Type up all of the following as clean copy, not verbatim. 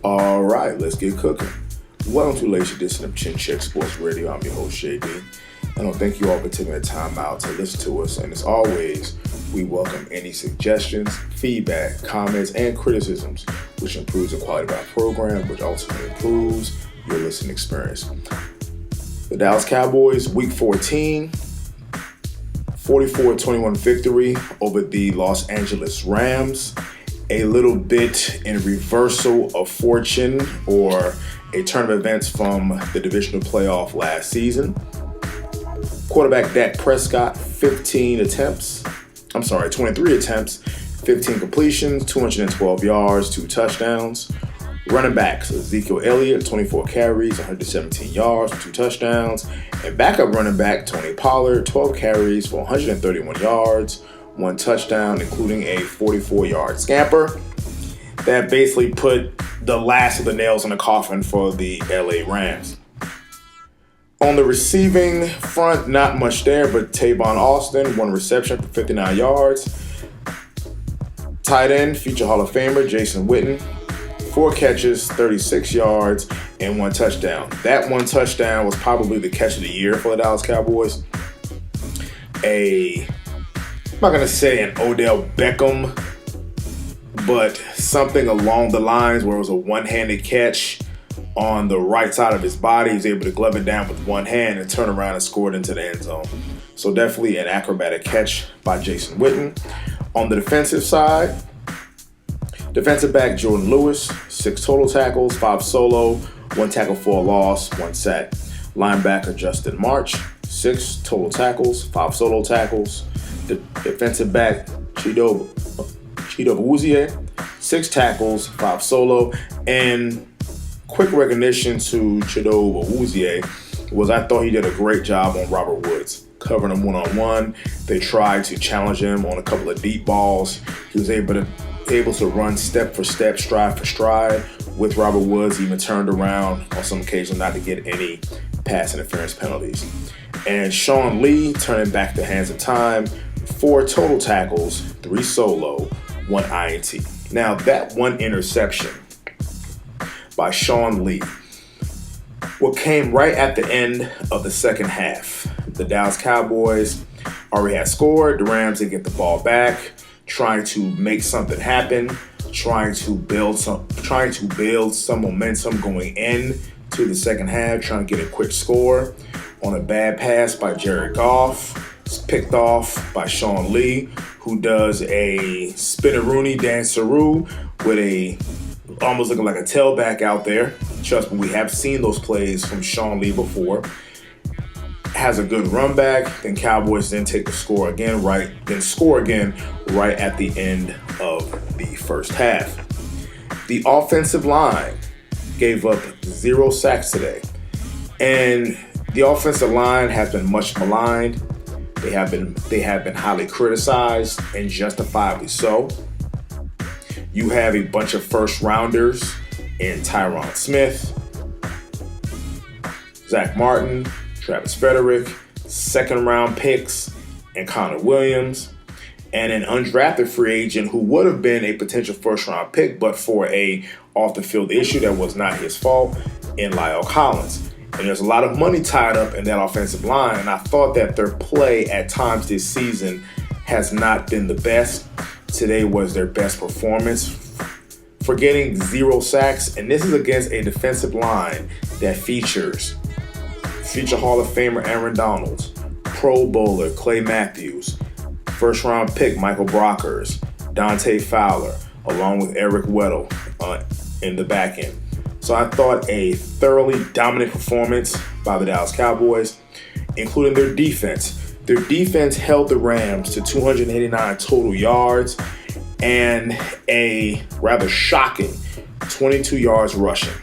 All right, let's get cooking. Welcome to the latest edition of Chin Check Sports Radio. I'm your host, Shay D. And I want to thank you all for taking the time out to listen to us. And as always, we welcome any suggestions, feedback, comments, and criticisms, which improves the quality of our program, which also improves your listening experience. The Dallas Cowboys, Week 14, 44-21 victory over the Los Angeles Rams. A little bit in reversal of fortune or a turn of events from the divisional playoff last season. Quarterback Dak Prescott, 23 attempts, 15 completions, 212 yards, 2 touchdowns. Running backs, Ezekiel Elliott, 24 carries, 117 yards, 2 touchdowns. And backup running back, Tony Pollard, 12 carries for 131 yards, 1 touchdown, including a 44-yard scamper. That basically put the last of the nails in the coffin for the LA Rams. On the receiving front, not much there, but Tavon Austin, 1 reception for 59 yards. Tight end, future Hall of Famer Jason Witten, 4 catches, 36 yards, and 1 touchdown. That 1 touchdown was probably the catch of the year for the Dallas Cowboys. I'm not going to say an Odell Beckham, but something along the lines where it was a one-handed catch on the right side of his body. He was able to glove it down with one hand and turn around and score it into the end zone. So definitely an acrobatic catch by Jason Witten. On the defensive side, defensive back Jordan Lewis, 6 total tackles, 5 solo, 1 tackle for a loss, 1 sack. Linebacker Justin March, 6 total tackles, 5 solo tackles. The defensive back Chido Awuzie, 6 tackles, 5 solo. And quick recognition to Chido Awuzie was I thought he did a great job on Robert Woods, covering him one-on-one. They tried to challenge him on a couple of deep balls. He was able to run step for step, stride for stride with Robert Woods. He even turned around on some occasions not to get any pass interference penalties. And Sean Lee turning back the hands of time, 4 total tackles, 3 solo, 1 INT. Now that 1 interception by Sean Lee, what came right at the end of the second half. The Dallas Cowboys already had scored. The Rams didn't get the ball back, trying to make something happen, trying to build some momentum going in to the second half, trying to get a quick score on a bad pass by Jared Goff. It's picked off by Sean Lee, who does a spin-a-rooney danceroo with almost looking like a tailback out there. Trust me, we have seen those plays from Sean Lee before. Has a good run back, then Cowboys then score again right at the end of the first half. The offensive line gave up 0 sacks today. And the offensive line has been much maligned. They have been highly criticized, and justifiably so. You have a bunch of first rounders in Tyron Smith, Zach Martin, Travis Frederick, second round picks, and Connor Williams, and an undrafted free agent who would have been a potential first round pick, but for a off the field issue that was not his fault, in Lyle Collins. And there's a lot of money tied up in that offensive line, and I thought that their play at times this season has not been the best. Today was their best performance for getting 0 sacks, and this is against a defensive line that features future Hall of Famer Aaron Donald, Pro Bowler Clay Matthews, first round pick Michael Brockers, Dante Fowler, along with Eric Weddle in the back end. So I thought a thoroughly dominant performance by the Dallas Cowboys, including their defense. Their defense held the Rams to 289 total yards and a rather shocking 22 yards rushing.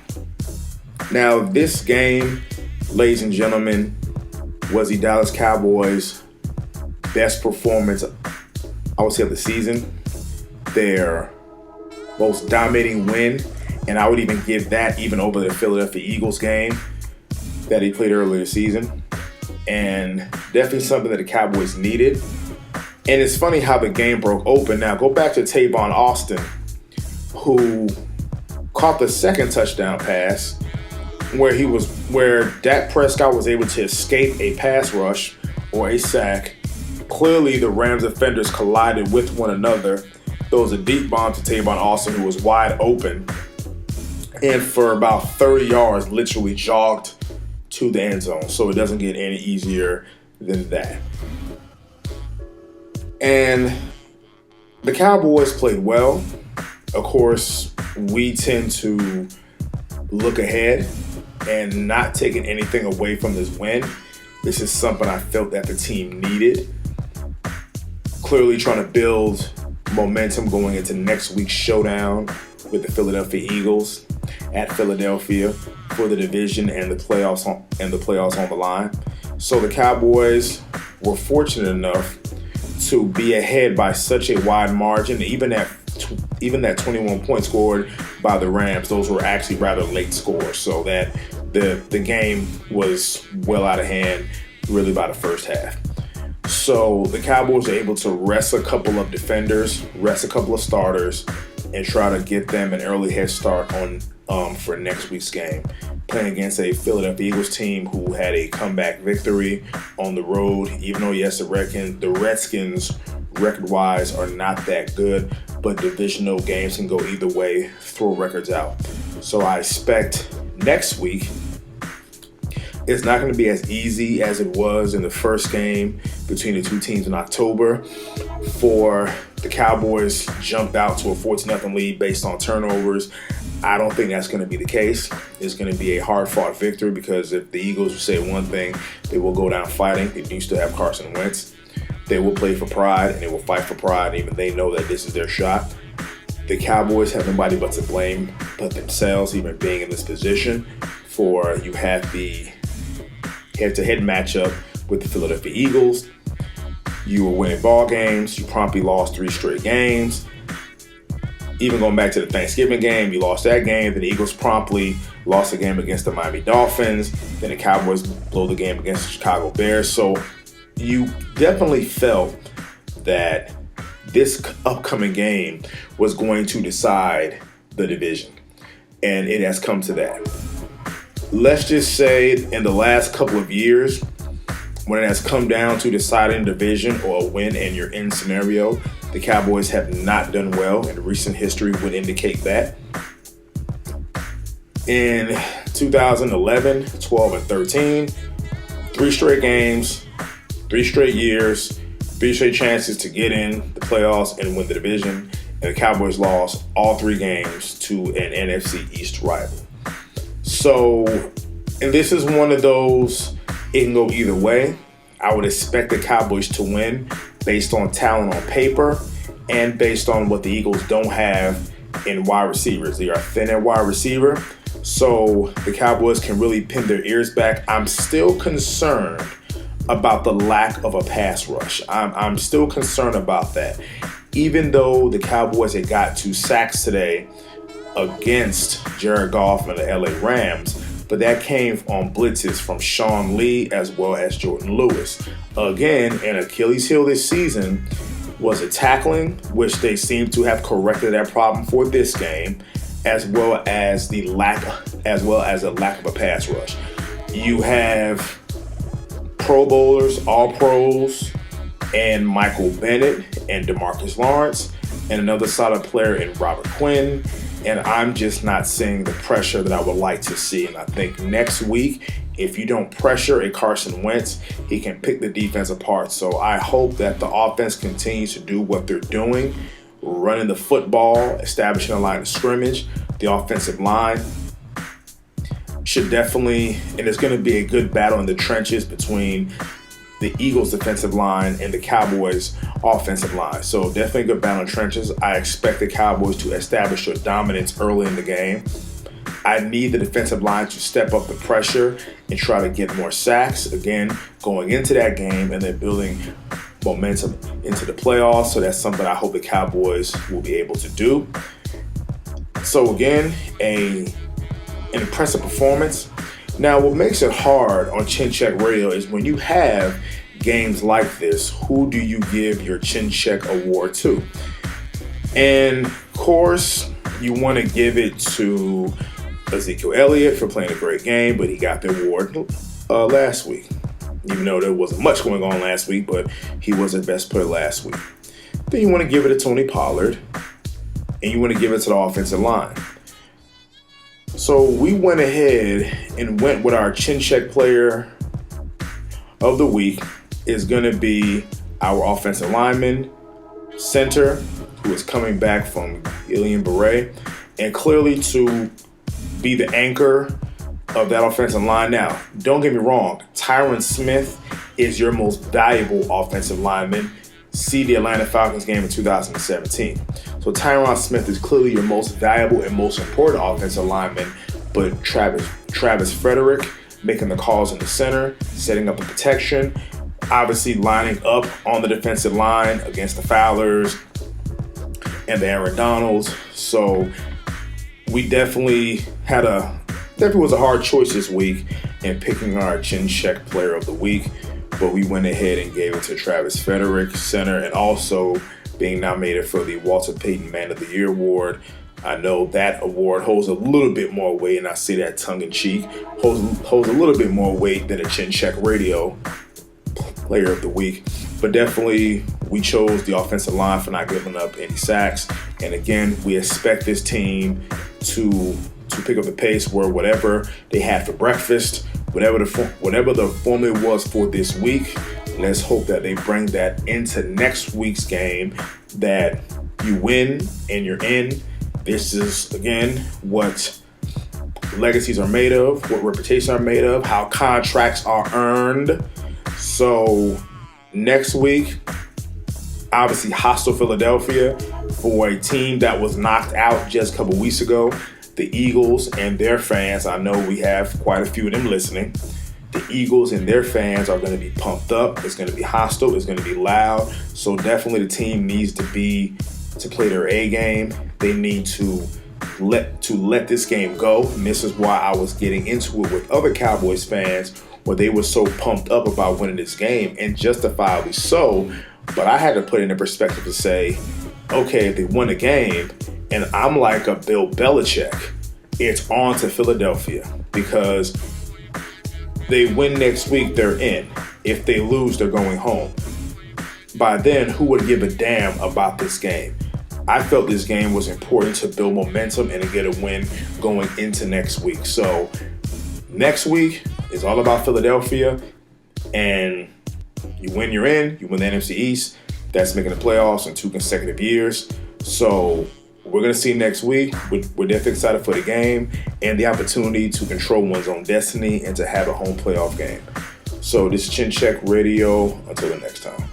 Now, this game, ladies and gentlemen, was the Dallas Cowboys' best performance, I would say, of the season. Their most dominating win, and I would even give that even over the Philadelphia Eagles game that he played earlier this season. And definitely something that the Cowboys needed. And it's funny how the game broke open. Now, go back to Tavon Austin, who caught the second touchdown pass where Dak Prescott was able to escape a pass rush or a sack. Clearly, the Rams defenders collided with one another. There was a deep bomb to Tavon Austin, who was wide open, and for about 30 yards, literally jogged to the end zone. So it doesn't get any easier than that. And the Cowboys played well. Of course, we tend to look ahead and not taking anything away from this win. This is something I felt that the team needed. Clearly trying to build momentum going into next week's showdown with the Philadelphia Eagles at Philadelphia for the division and the playoffs on the line. So the Cowboys were fortunate enough to be ahead by such a wide margin. Even that 21 points scored by the Rams, those were actually rather late scores, so that the game was well out of hand really by the first half. So the Cowboys are able to rest a couple of defenders, rest a couple of starters, and try to get them an early head start on for next week's game, playing against a Philadelphia Eagles team who had a comeback victory on the road. Even though, yes, the Redskins record-wise are not that good, but divisional games can go either way, throw records out. So I expect next week it's not going to be as easy as it was in the first game between the two teams in October. For the Cowboys jumped out to a 14-0 lead based on turnovers. I don't think that's going to be the case. It's going to be a hard-fought victory because if the Eagles say one thing, they will go down fighting. They do still have Carson Wentz. They will play for pride, and they will fight for pride, and even they know that this is their shot. The Cowboys have nobody but to blame but themselves, even being in this position. For you have the head-to-head matchup with the Philadelphia Eagles. You were winning ball games. You promptly lost 3 straight games. Even going back to the Thanksgiving game, you lost that game. Then the Eagles promptly lost a game against the Miami Dolphins. Then the Cowboys blow the game against the Chicago Bears. So you definitely felt that this upcoming game was going to decide the division. And it has come to that. Let's just say in the last couple of years, when it has come down to deciding a division or a win and you're in scenario, the Cowboys have not done well, and recent history would indicate that. In 2011, 12, and 13, 3 straight games, 3 straight years, 3 straight chances to get in the playoffs and win the division, and the Cowboys lost all 3 games to an NFC East rival. So, and this is one of those, it can go either way. I would expect the Cowboys to win based on talent on paper and based on what the Eagles don't have in wide receivers. They are thin at wide receiver, so the Cowboys can really pin their ears back. I'm still concerned about the lack of a pass rush. I'm still concerned about that. Even though the Cowboys had got 2 sacks today against Jared Goff and the LA Rams, but that came on blitzes from Sean Lee as well as Jordan Lewis. Again, an Achilles heel this season was a tackling, which they seem to have corrected that problem for this game, as well as a lack of a pass rush. You have Pro Bowlers, All Pros, and Michael Bennett and DeMarcus Lawrence, and another solid player in Robert Quinn. And I'm just not seeing the pressure that I would like to see. And I think next week, if you don't pressure a Carson Wentz, he can pick the defense apart. So I hope that the offense continues to do what they're doing, running the football, establishing a line of scrimmage. The offensive line should definitely, and it's going to be a good battle in the trenches between the Eagles defensive line and the Cowboys offensive line. So definitely a good battle in trenches. I expect the Cowboys to establish their dominance early in the game. I need the defensive line to step up the pressure and try to get more sacks, again, going into that game and then building momentum into the playoffs. So that's something I hope the Cowboys will be able to do. So again, an impressive performance. Now, what makes it hard on Chin Check Radio is when you have games like this, who do you give your Chin Check award to? And of course, You want to give it to Ezekiel Elliott for playing a great game, but he got the award last week. Even though there wasn't much going on last week, but he was the best player last week. Then you want to give it to Tony Pollard, and you want to give it to the offensive line. So we went ahead and went with our chin check player of the week. Is going to be our offensive lineman, center, who is coming back from Ilian Beret, and clearly to be the anchor of that offensive line. Now, don't get me wrong, Tyron Smith is your most valuable offensive lineman. See the Atlanta Falcons game in 2017. So Tyron Smith is clearly your most valuable and most important offensive lineman, but Travis Frederick making the calls in the center, setting up the protection, obviously lining up on the defensive line against the Fowlers and the Aaron Donalds. So we definitely was a hard choice this week in picking our chin check player of the week, but we went ahead and gave it to Travis Frederick, center, and also being nominated for the Walter Payton Man of the Year award. I know that award holds a little bit more weight, and I say that tongue-in-cheek, holds a little bit more weight than a Chin Check Radio player of the week. But definitely, we chose the offensive line for not giving up any sacks. And again, we expect this team to pick up the pace where whatever they had for breakfast, whatever the formula was for this week, let's hope that they bring that into next week's game, that you win and you're in. This is, again, what legacies are made of, what reputations are made of, how contracts are earned. So next week, obviously hostile Philadelphia for a team that was knocked out just a couple weeks ago. The Eagles and their fans, I know we have quite a few of them listening. The Eagles and their fans are going to be pumped up. It's going to be hostile. It's going to be loud. So definitely the team needs to play their A game. They need to let this game go. And this is why I was getting into it with other Cowboys fans, where they were so pumped up about winning this game, and justifiably so. But I had to put it in perspective to say, okay, if they won the game, and I'm like a Bill Belichick, it's on to Philadelphia, because they win next week, they're in. If they lose, they're going home. By then, who would give a damn about this game? I felt this game was important to build momentum and to get a win going into next week. So next week is all about Philadelphia, and you win, you're in. You win the NFC East. That's making the playoffs in 2 consecutive years. So we're going to see next week. We're definitely excited for the game and the opportunity to control one's own destiny and to have a home playoff game. So this is Chin Check Radio. Until the next time.